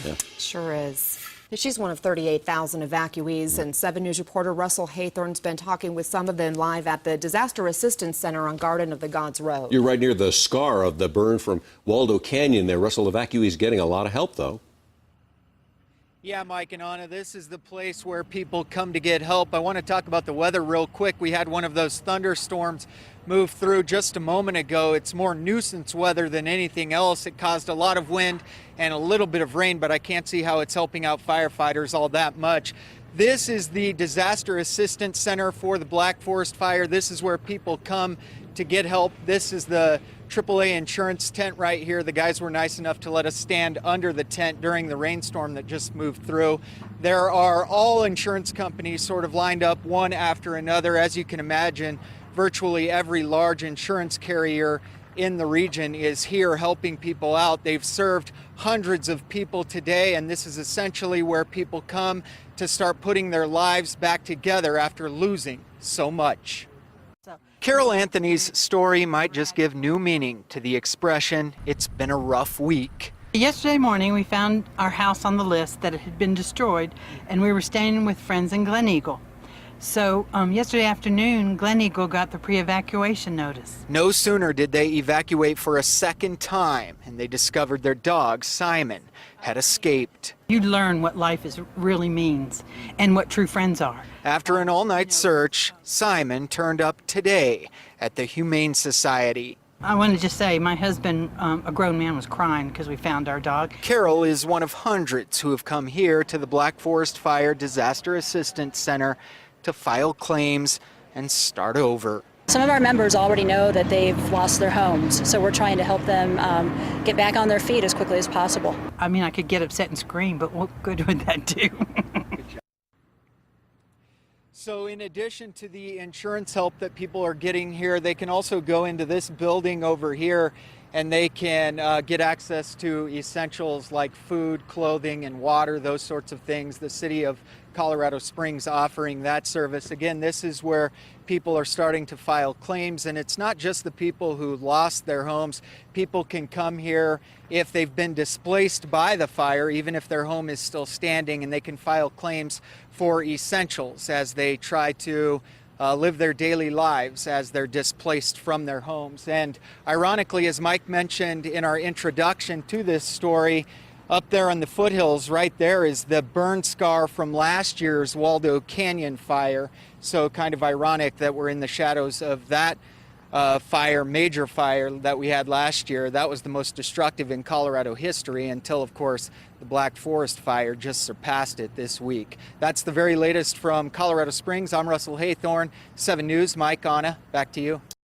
Yeah. Sure is. She's one of 38,000 evacuees, and 7 News reporter Russell Haythorn's been talking with some of them live at the Disaster Assistance Center on Garden of the Gods Road. You're right near the scar of the burn from Waldo Canyon there. Russell, evacuees getting a lot of help, though. Yeah, Mike and Anna, this is the place where people come to get help. I want to talk about the weather real quick. We had one of those thunderstorms move through just a moment ago. It's more nuisance weather than anything else. It caused a lot of wind and a little bit of rain, but I can't see how it's helping out firefighters all that much. This is the Disaster Assistance Center for the Black Forest Fire. This is where people come to get help. This is the AAA insurance tent right here. The guys were nice enough to let us stand under the tent during the rainstorm that just moved through. There are all insurance companies sort of lined up one after another. As you can imagine, virtually every large insurance carrier in the region is here helping people out. They've served hundreds of people today, and this is essentially where people come to start putting their lives back together after losing so much. Carol Anthony's story might just give new meaning to the expression, "It's been a rough week." Yesterday morning, we found our house on the list that it had been destroyed, and we were staying with friends in Glen Eagle. So yesterday afternoon, Glen Eagle got the pre-evacuation notice. No sooner did they evacuate for a second time, and they discovered their dog, Simon, had escaped. You learn what really means and what true friends are. After an all-night search, Simon turned up today at the Humane Society. I want to just say my husband, a grown man, was crying because we found our dog. Carol is one of hundreds who have come here to the Black Forest Fire Disaster Assistance Center to file claims and start over. Some of our members already know that they've lost their homes, so we're trying to help them get back on their feet as quickly as possible. I mean, I could get upset and scream, but what good would that do? So in addition to the insurance help that people are getting here, they can also go into this building over here and they can get access to essentials like food, clothing, and water, those sorts of things. The city of Colorado Springs offering that service. Again, this is where people are starting to file claims, and it's not just the people who lost their homes. People can come here if they've been displaced by the fire, even if their home is still standing, and they can file claims for essentials as they try to live their daily lives as they're displaced from their homes. And ironically, as Mike mentioned in our introduction to this story, up there on the foothills right there is the burn scar from last year's Waldo Canyon fire. So kind of ironic that we're in the shadows of that major fire that we had last year. That was the most destructive in Colorado history until, of course, the Black Forest fire just surpassed it this week. That's the very latest from Colorado Springs. I'm Russell Haythorn, 7 News. Mike, Anna, back to you.